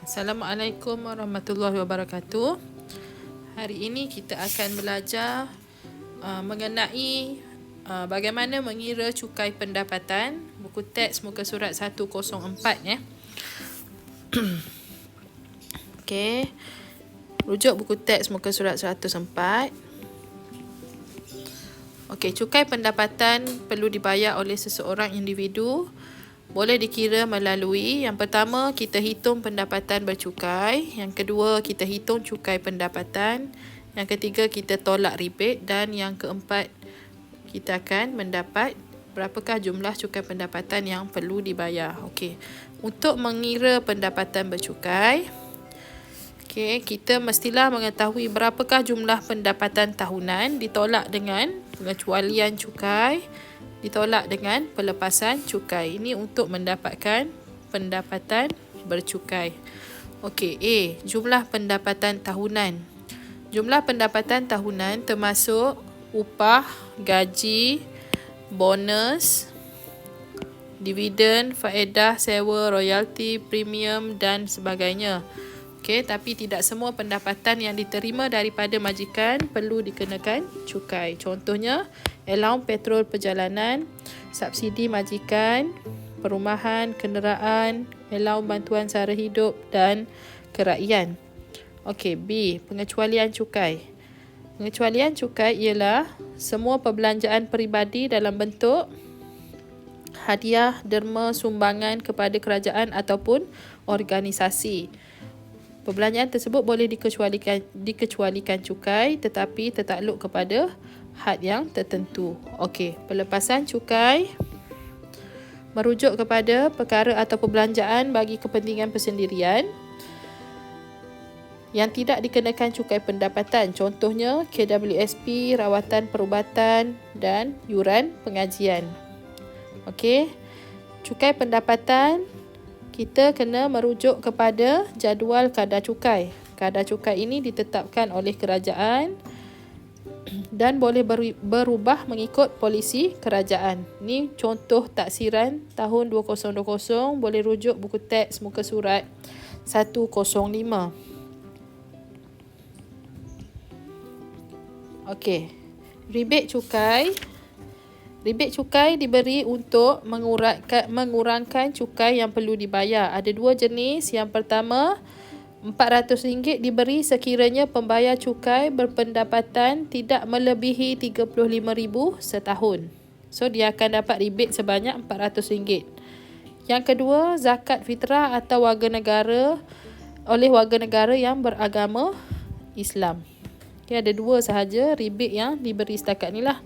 Assalamualaikum warahmatullahi wabarakatuh. Hari ini kita akan belajar mengenai bagaimana mengira cukai pendapatan, buku teks muka surat 104 ya. Okey. Rujuk buku teks muka surat 104. Okey, cukai pendapatan perlu dibayar oleh seseorang individu. Boleh dikira melalui, yang pertama kita hitung pendapatan bercukai, yang kedua kita hitung cukai pendapatan, yang ketiga kita tolak rebate, dan yang keempat kita akan mendapat berapakah jumlah cukai pendapatan yang perlu dibayar. Okey, untuk mengira pendapatan bercukai, kita mestilah mengetahui berapakah jumlah pendapatan tahunan ditolak dengan pengecualian cukai, ditolak dengan pelepasan cukai. Ini untuk mendapatkan pendapatan bercukai. Okey, A, jumlah pendapatan tahunan. Jumlah pendapatan tahunan termasuk upah, gaji, bonus, dividen, faedah, sewa, royalti, premium dan sebagainya. Okey, tapi tidak semua pendapatan yang diterima daripada majikan perlu dikenakan cukai. Contohnya, allowance petrol perjalanan, subsidi majikan, perumahan, kenderaan, allowance bantuan sara hidup dan kerakyatan. Okey, B, pengecualian cukai. Pengecualian cukai ialah semua perbelanjaan peribadi dalam bentuk hadiah, derma, sumbangan kepada kerajaan ataupun organisasi. Perbelanjaan tersebut boleh dikecualikan cukai tetapi tertakluk kepada had yang tertentu. Okey, pelepasan cukai merujuk kepada perkara atau perbelanjaan bagi kepentingan persendirian yang tidak dikenakan cukai pendapatan. Contohnya KWSP, rawatan perubatan dan yuran pengajian. Okey, cukai pendapatan kita kena merujuk kepada jadual kadar cukai. Kadar cukai ini ditetapkan oleh kerajaan dan boleh berubah mengikut polisi kerajaan. Ini contoh taksiran tahun 2020, boleh rujuk buku teks muka surat 105. Okey, rebate cukai. Rebate cukai diberi untuk mengurangkan cukai yang perlu dibayar. Ada dua jenis. Yang pertama, RM400 diberi sekiranya pembayar cukai berpendapatan tidak melebihi RM35,000 setahun. So, dia akan dapat rebate sebanyak RM400. Yang kedua, zakat fitrah atau warga negara oleh warga negara yang beragama Islam. Ada dua sahaja rebate yang diberi setakat ni lah.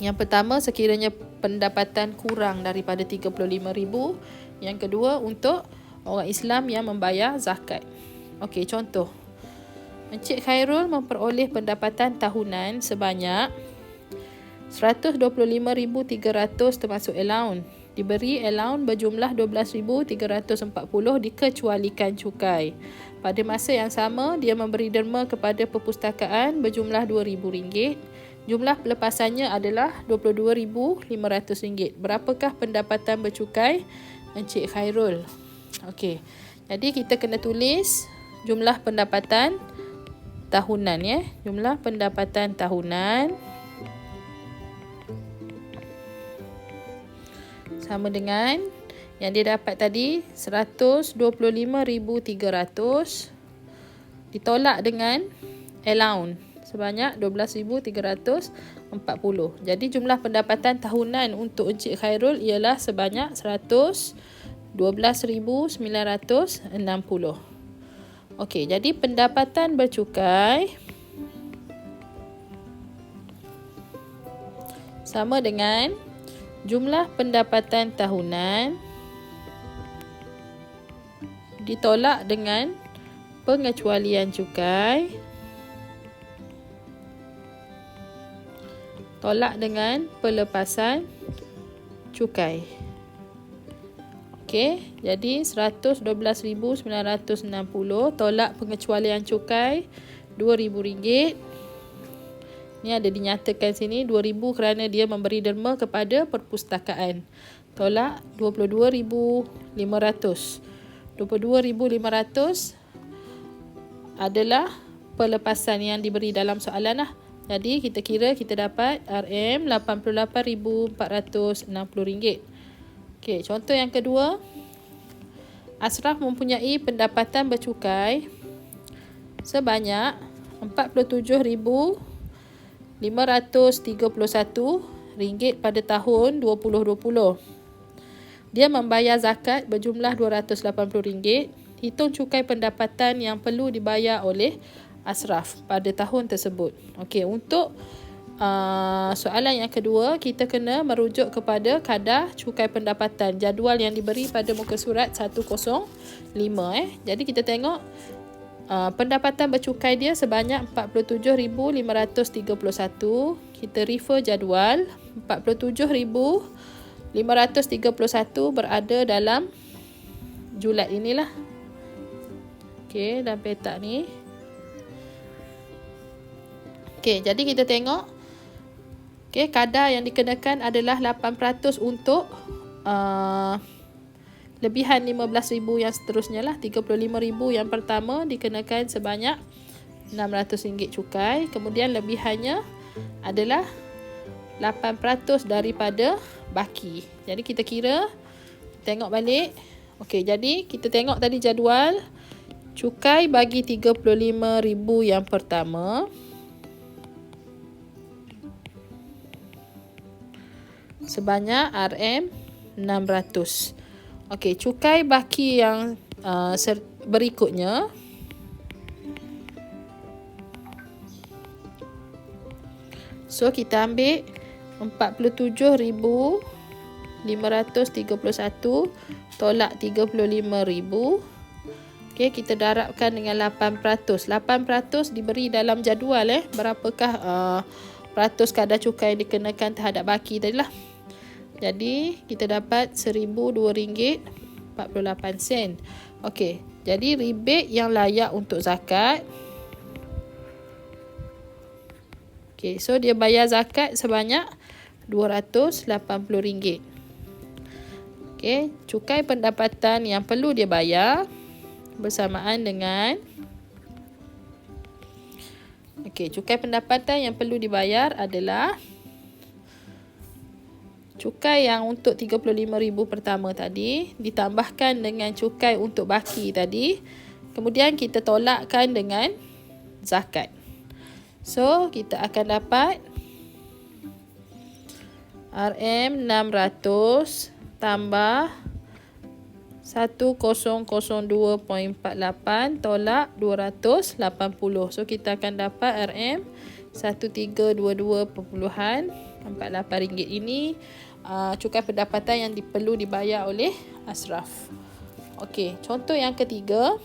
Yang pertama, sekiranya pendapatan kurang daripada RM35,000. Yang kedua, untuk orang Islam yang membayar zakat. Okey, contoh. Encik Khairul memperoleh pendapatan tahunan sebanyak RM125,300 termasuk allowance. Diberi allowance berjumlah RM12,340 dikecualikan cukai. Pada masa yang sama, dia memberi derma kepada perpustakaan berjumlah RM2,000. Jumlah pelepasannya adalah RM22,500. Berapakah pendapatan bercukai Encik Khairul? Okey, jadi kita kena tulis jumlah pendapatan tahunan ya. Jumlah pendapatan tahunan sama dengan yang dia dapat tadi, RM125,300 ditolak dengan allowance sebanyak RM12,340. Jadi jumlah pendapatan tahunan untuk Encik Khairul ialah sebanyak RM112,960. Okey, jadi pendapatan bercukai sama dengan jumlah pendapatan tahunan ditolak dengan pengecualian cukai tolak dengan pelepasan cukai. Okey, jadi RM112,960 tolak pengecualian cukai RM2,000. Ini ada dinyatakan sini RM2,000 kerana dia memberi derma kepada perpustakaan. Tolak RM22,500. 22,500 adalah pelepasan yang diberi dalam soalan lah. Jadi kita kira kita dapat RM RM88,460. Okey, contoh yang kedua. Ashraf mempunyai pendapatan bercukai sebanyak RM47,531 pada tahun 2020. Dia membayar zakat berjumlah RM280. Hitung cukai pendapatan yang perlu dibayar oleh Ashraf pada tahun tersebut. Okey, untuk soalan yang kedua, kita kena merujuk kepada kadar cukai pendapatan, jadual yang diberi pada muka surat 105. Jadi kita tengok pendapatan bercukai dia sebanyak 47,531. Kita refer jadual. 47,531 berada dalam julat inilah. Okey, dalam petak ni. Okey, jadi kita tengok. Okey, kadar yang dikenakan adalah 8% untuk lebihan 15,000 yang seterusnya lah. 35,000 yang pertama dikenakan sebanyak RM600 cukai. Kemudian lebihannya adalah 8% daripada baki. Jadi kita kira, tengok balik. Okey, jadi kita tengok tadi jadual. Cukai bagi 35,000 yang pertama sebanyak RM600. Okey, cukai baki yang berikutnya so kita ambil 47,531 tolak 35,000. Okey, kita darabkan dengan 8%. 8% diberi dalam jadual berapakah peratus kadar cukai yang dikenakan terhadap baki tadi lah. Jadi kita dapat RM1,002.48. Okey, jadi rebate yang layak untuk zakat. Okey, so dia bayar zakat sebanyak RM280. Okey, cukai pendapatan yang perlu dia bayar bersamaan dengan cukai pendapatan yang perlu dibayar adalah cukai yang untuk 35,000 pertama tadi ditambahkan dengan cukai untuk baki tadi. Kemudian kita tolakkan dengan zakat. So kita akan dapat RM600 tambah 1002.48 tolak 280. So kita akan dapat RM1322.48 ini cukai pendapatan yang perlu dibayar oleh Ashraf. Okey, contoh yang ketiga.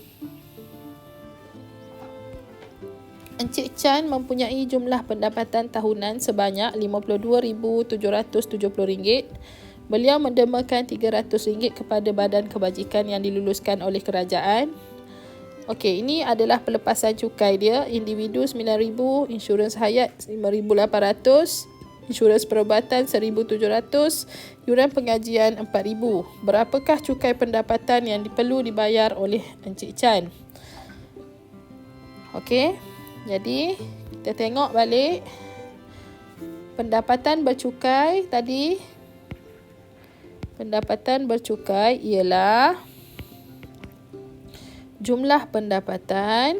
Encik Chan mempunyai jumlah pendapatan tahunan sebanyak RM52,770. Beliau mendermakan RM300 kepada badan kebajikan yang diluluskan oleh kerajaan. Okey, ini adalah pelepasan cukai dia. Individu RM9,000, insurans hayat RM5,800, insurans perubatan RM1,700, yuran pengajian RM4,000. Berapakah cukai pendapatan yang perlu dibayar oleh Encik Chan? Okey, jadi kita tengok balik. Pendapatan bercukai tadi. Pendapatan bercukai ialah jumlah pendapatan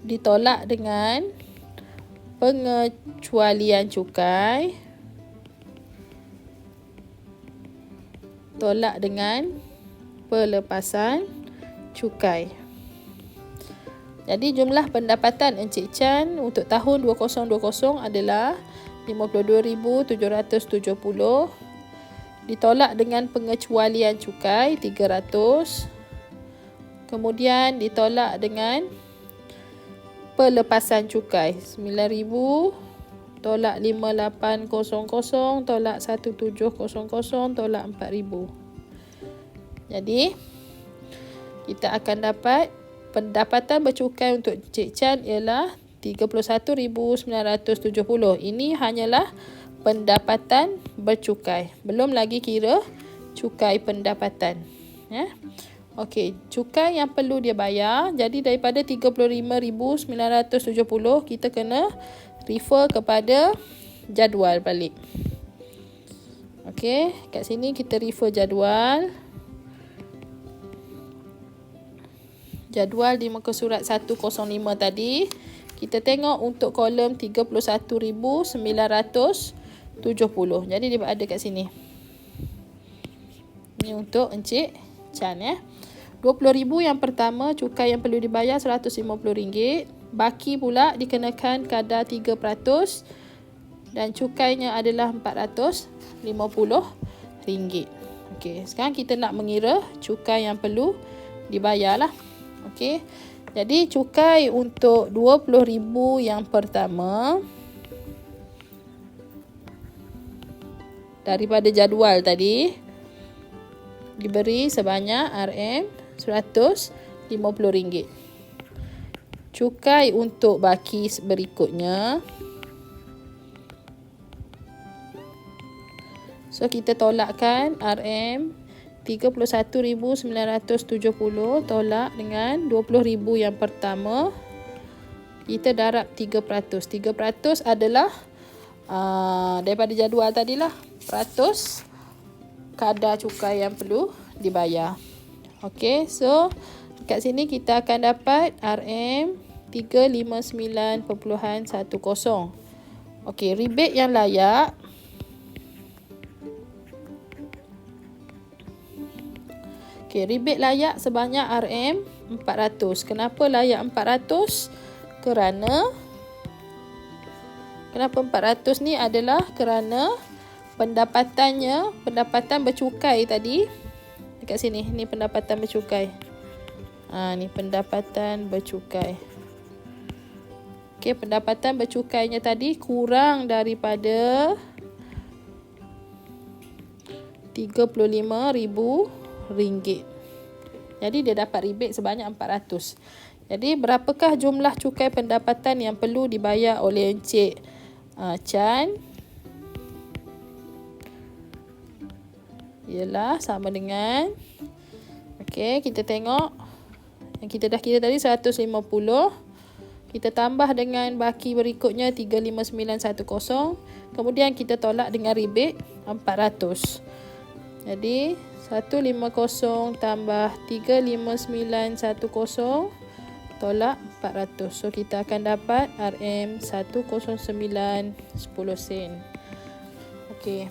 ditolak dengan pengecualian cukai tolak dengan pelepasan cukai. Jadi jumlah pendapatan Encik Chan untuk tahun 2020 adalah RM52,770 ditolak dengan pengecualian cukai 300. Kemudian ditolak dengan pelepasan cukai 9,000 tolak 5,800 tolak 1,700 tolak 4,000. Jadi kita akan dapat pendapatan bercukai untuk Encik Chan ialah RM31,970. Ini hanyalah pendapatan bercukai. Belum lagi kira cukai pendapatan. Ya. Okey, cukai yang perlu dia bayar. Jadi daripada 35,970 kita kena refer kepada jadual balik. Okey, kat sini kita refer jadual. Jadual di muka surat 105 tadi. Kita tengok untuk kolom 31,970. Jadi dia ada kat sini. Ini untuk Encik Chan ya. 20,000 yang pertama, cukai yang perlu dibayar RM150. Baki pula dikenakan kadar 3% dan cukainya adalah RM450. Okey, sekarang kita nak mengira cukai yang perlu dibayar lah. Okey. Jadi cukai untuk 20,000 yang pertama daripada jadual tadi diberi sebanyak RM150. Cukai untuk baki berikutnya, so kita tolakkan RM31,970 tolak dengan 20,000 yang pertama. Kita darab 3%. 3% adalah daripada jadual tadilah peratus kadar cukai yang perlu dibayar. Okey, so kat sini kita akan dapat RM359.10. Okey, rebate yang layak. Okey, rebate layak sebanyak RM400. Kenapa layak 400? Kenapa 400 ni adalah kerana pendapatan bercukai tadi dekat sini. Ni pendapatan bercukai. Ni pendapatan bercukai. Okey, pendapatan bercukainya tadi kurang daripada RM35,000. Jadi dia dapat rebate sebanyak 400. Jadi berapakah jumlah cukai pendapatan yang perlu dibayar oleh Encik Chan? Ialah sama dengan, okey, kita tengok yang kita dah kira tadi 150. Kita tambah dengan baki berikutnya 35910. Kemudian kita tolak dengan rebate 400. Jadi 150 tambah 35910 tolak 400. So kita akan dapat RM109.10. Okey.